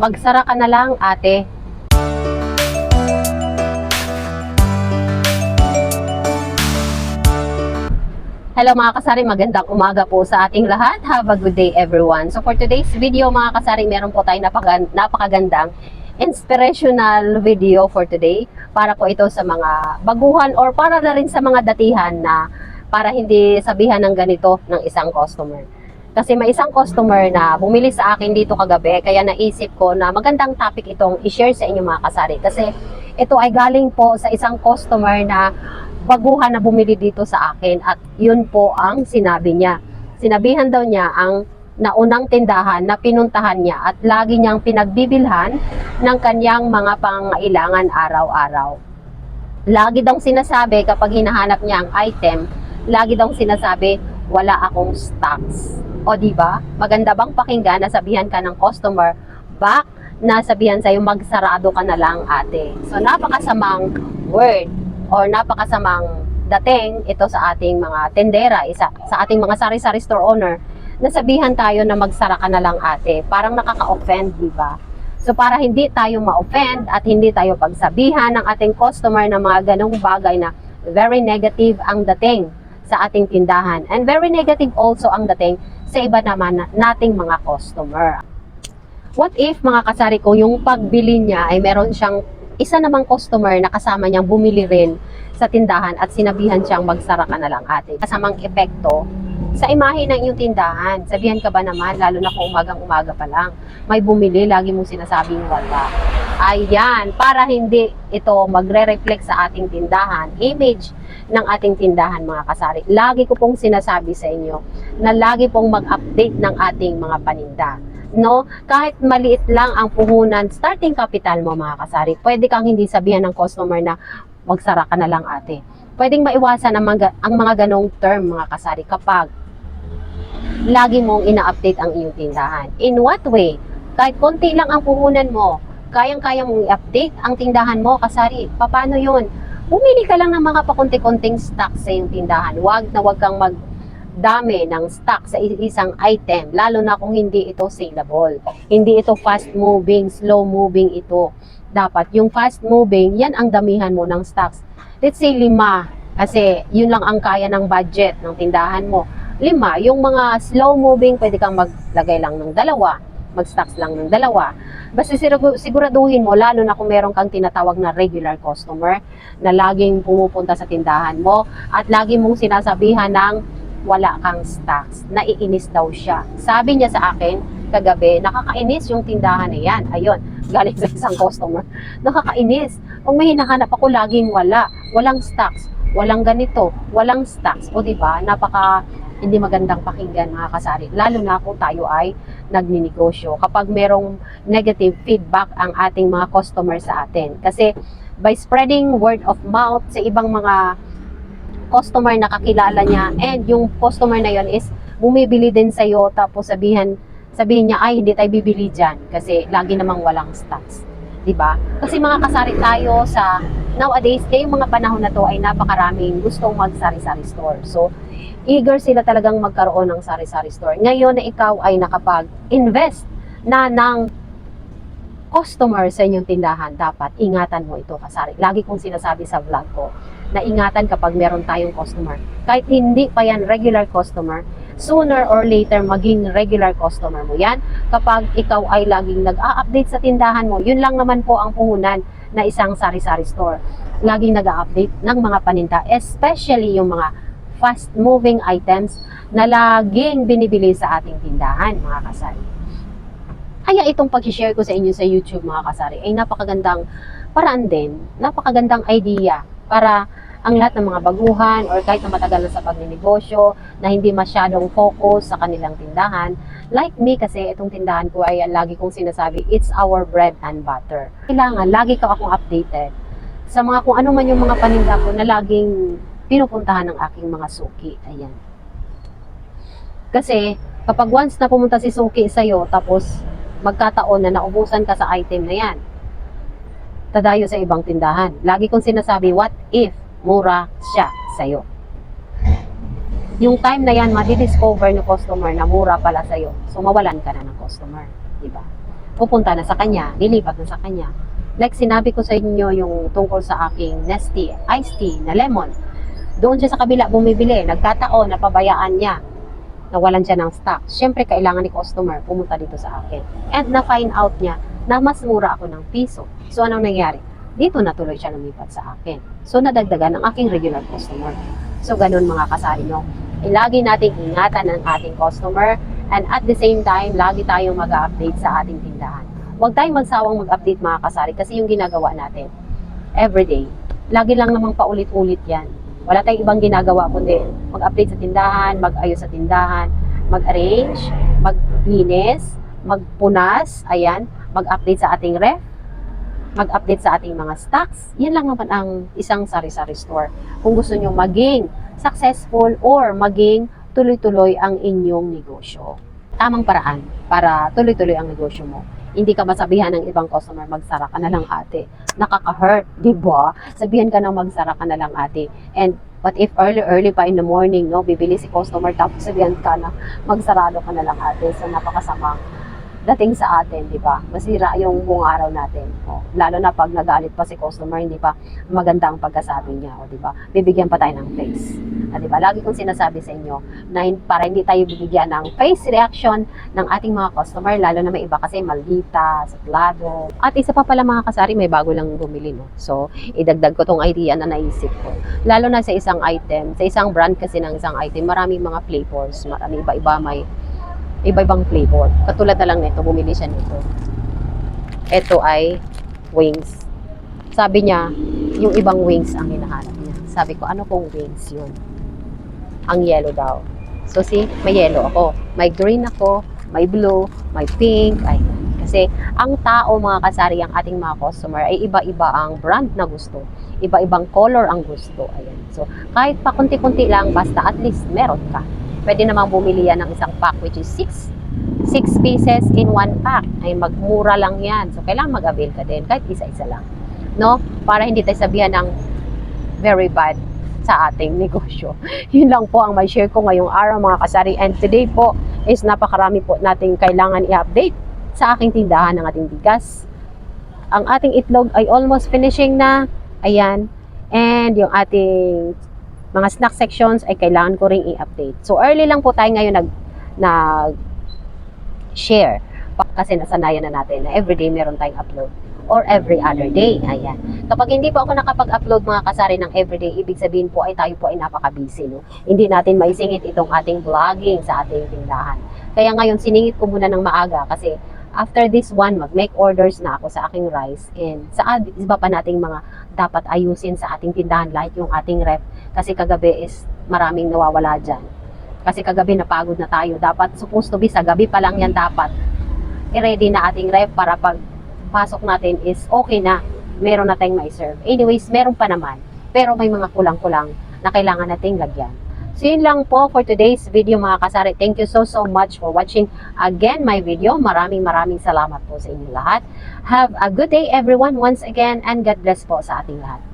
Magsara ka na lang, ate. Hello mga kasari, magandang umaga po sa ating lahat. Have a good day everyone. So for today's video mga kasari, meron po tayong napakagandang inspirational video for today. Para po ito sa mga baguhan or para na rin sa mga datihan na para hindi sabihan ng ganito ng isang customer. Kasi may isang customer na bumili sa akin dito kagabi, kaya naisip ko na magandang topic itong i-share sa inyo mga kasari. Kasi ito ay galing po sa isang customer na baguhan na bumili dito sa akin at yun po ang sinabi niya. Sinabihan daw niya ang naunang tindahan na pinuntahan niya at lagi niyang pinagbibilhan ng kanyang mga pangailangan araw-araw. Lagi daw sinasabi kapag hinahanap niya ang item, lagi daw sinasabi, wala akong stocks. O diba? Maganda bang pakinggan na sabihan ka ng customer, back na sabihan sa'yo, magsarado ka na lang ate. So napakasamang word or napakasamang dating ito sa ating mga tendera, sa ating mga sari-sari store owner, nasabihan tayo na magsara ka na lang ate. Parang nakaka-offend, di ba? So para hindi tayo ma-offend at hindi tayo pagsabihan ng ating customer ng mga ganong bagay na very negative ang dating sa ating tindahan. And very negative also ang dating sa iba naman nating mga customer. What if mga kasari ko, yung pagbili niya ay meron siyang isa namang customer na kasama niyang bumili rin sa tindahan at sinabihan siyang magsara ka na lang ate. Kasamang epekto sa imahe ng iyong tindahan. Sabihan ka ba naman, lalo na kung umagang-umaga pa lang, may bumili, lagi mong sinasabing wala. Ayan, para hindi ito magre-reflect sa ating tindahan, image ng ating tindahan mga kasari. Lagi ko pong sinasabi sa inyo na lagi pong mag-update ng ating mga paninda. No, kahit maliit lang ang puhunan, starting capital mo mga kasari, pwede kang hindi sabihan ng customer na magsara ka na lang ate. Pwedeng maiwasan ang mga ganong term mga kasari kapag lagi mong ina-update ang iyong tindahan. In what way? Kahit konti lang ang puhunan mo, kayang-kaya mong i-update ang tindahan mo kasari. Paano yun? Bumili ka lang ng mga pakunti-kunting stock sa iyong tindahan. Wag kang dami ng stock sa isang item, lalo na kung hindi ito saleable. Hindi ito fast moving, slow moving ito. Dapat yung fast moving, yan ang damihan mo ng stocks. Let's say 5, kasi yun lang ang kaya ng budget ng tindahan mo. 5, yung mga slow moving, pwede kang maglagay lang ng 2, mag-stocks lang ng 2. Basta siguraduhin mo, lalo na kung meron kang tinatawag na regular customer na laging pumupunta sa tindahan mo at lagi mong sinasabihan ng wala kang stocks. Naiinis daw siya. Sabi niya sa akin kagabi, nakakainis yung tindahan na yan. Ayun, galing sa isang customer. Nakakainis. Kung may hinahanap ako, laging walang stocks, walang ganito, walang stocks. O diba, napaka hindi magandang pakinggan mga kasari. Lalo na kung tayo ay nagninegosyo. Kapag merong negative feedback ang ating mga customer sa atin. Kasi by spreading word of mouth sa ibang mga customer na kakilala niya and yung customer na yon is bumibili din sa'yo tapos sabihin niya ay hindi tayo bibili dyan kasi lagi namang walang stocks, diba? Kasi mga kasari tayo sa nowadays, ngayong mga panahon na to ay napakaraming gustong mag-sari-sari store. So eager sila talagang magkaroon ng sari-sari store. Ngayon na ikaw ay nakapag-invest na ng customer sa inyong tindahan, dapat ingatan mo ito kasari. Lagi kong sinasabi sa vlog ko na ingatan kapag meron tayong customer. Kahit hindi pa yan regular customer, sooner or later maging regular customer mo yan kapag ikaw ay laging nag-a-update sa tindahan mo. Yun lang naman po ang puhunan na isang sari-sari store. Laging nag-a-update ng mga paninda, especially yung mga fast-moving items na laging binibili sa ating tindahan, mga kasari. Kaya itong pag-share ko sa inyo sa YouTube mga kasari ay napakagandang paraan din, napakagandang idea para ang lahat ng mga baguhan or kahit na matagal na sa pagninegosyo na hindi masyadong focus sa kanilang tindahan. Like me kasi itong tindahan ko ay lagi kong sinasabi, it's our bread and butter. Kailangan lagi ka akong updated sa mga kung ano man yung mga paninda ko na laging pinupuntahan ng aking mga suki. Ayan. Kasi kapag once na pumunta si suki sa'yo tapos magkataon na naubusan ka sa item na yan, tadayo sa ibang tindahan. Lagi kong sinasabi, what if mura siya sa'yo? Yung time na yan, madidiscover ng customer na mura pala sa'yo. So, mawalan ka na ng customer. Diba? pupunta na sa kanya, lilipat na sa kanya. Like sinabi ko sa inyo yung tungkol sa aking Nestea iced tea na lemon. Doon siya sa kabila bumibili, nagkataon na pabayaan niya, nawalan siya ng stock. Siyempre, kailangan ni customer pumunta dito sa akin. And na-find out niya na mas mura ako ng piso. So, anong nangyari? Dito na tuloy siya lumipat sa akin. So, nadagdagan ang aking regular customer. So, ganun mga kasari nyo. Lagi nating ingatan ang ating customer and at the same time, lagi tayong mag-update sa ating tindahan. Huwag tayong magsawang mag-update mga kasari kasi yung ginagawa natin everyday, lagi lang namang paulit-ulit yan. Wala tayong ibang ginagawa kundi mag-update sa tindahan, mag-ayos sa tindahan, mag-arrange, maglinis, magpunas, ayan, mag-update sa ating ref, mag-update sa ating mga stocks. Yan lang naman ang isang sari-sari store. Kung gusto nyo maging successful or maging tuloy-tuloy ang inyong negosyo. Tamang paraan para tuloy-tuloy ang negosyo mo. Hindi ka masabihan ng ibang customer, magsara ka na lang ate. Nakaka-hurt, di ba? Sabihan ka na magsara ka na lang ate. And what if early pa in the morning, no, bibili si customer tapos sabihan ka na magsarado ka na lang ate. So napakasamang dating sa atin, di ba? Masira yung buong araw natin. O, lalo na pag nagalit pa si customer, hindi pa maganda ang pagkasabi niya, o di ba? Bibigyan pa tayo ng face. Di ba? Lagi kong sinasabi sa inyo na para hindi tayo bibigyan ng face reaction ng ating mga customer, lalo na may iba kasi maldita, suplado. At isa pa pala mga kasari, may bago lang bumili, no? So, idagdag ko tong idea na naisip ko. Lalo na sa isang item, sa isang brand kasi ng isang item, maraming mga flavors, marami iba-iba, may iba-ibang flavor. Katulad na lang nito, bumili siya nito. Ito ay wings. Sabi niya, yung ibang wings ang hinahanap niya. Sabi ko, ano pong wings yun? Ang yellow daw. So see, may yellow ako. May green ako, may blue, may pink. Ay, kasi ang tao mga kasari, ang ating mga customer, ay iba-iba ang brand na gusto. Iba-ibang color ang gusto. Ayan. So, kahit pa kunti-kunti lang, basta at least meron ka. Pwede namang bumili yan ng isang pack which is 6 pieces in 1 pack. Ay magmura lang yan. So, kailangan mag-avail ka din kahit isa-isa lang. No? Para hindi tayo sabihan ng very bad sa ating negosyo. Yun lang po ang may share ko ngayong araw mga kasari. And today po is napakarami po nating kailangan i-update sa aking tindahan ng ating bigas. Ang ating itlog ay almost finishing na. Ayan. And yung ating mga snack sections ay kailangan ko ring i-update. So, early lang po tayo ngayon nag-share. Kasi nasanayan na natin na everyday meron tayong upload. Or every other day. Ayan. Kapag hindi po ako nakapag-upload mga kasari ng everyday, ibig sabihin po ay tayo po ay napaka-busy. No? Hindi natin maisingit itong ating vlogging sa ating tindahan. Kaya ngayon, siningit ko muna ng maaga kasi after this one, mag-make orders na ako sa aking rice and sa iba pa nating mga dapat ayusin sa ating tindahan like yung ating ref. Kasi kagabi is maraming nawawala dyan. Kasi kagabi napagod na tayo. Dapat supposed to be sa gabi pa lang yan dapat. I-ready na ating ref para pag pasok natin is okay na. Meron na tayong mai-serve. Anyways, meron pa naman. Pero may mga kulang-kulang na kailangan nating lagyan. So yun lang po for today's video mga kasari. Thank you so much for watching again my video. Maraming salamat po sa inyo lahat. Have a good day everyone once again and God bless po sa ating lahat.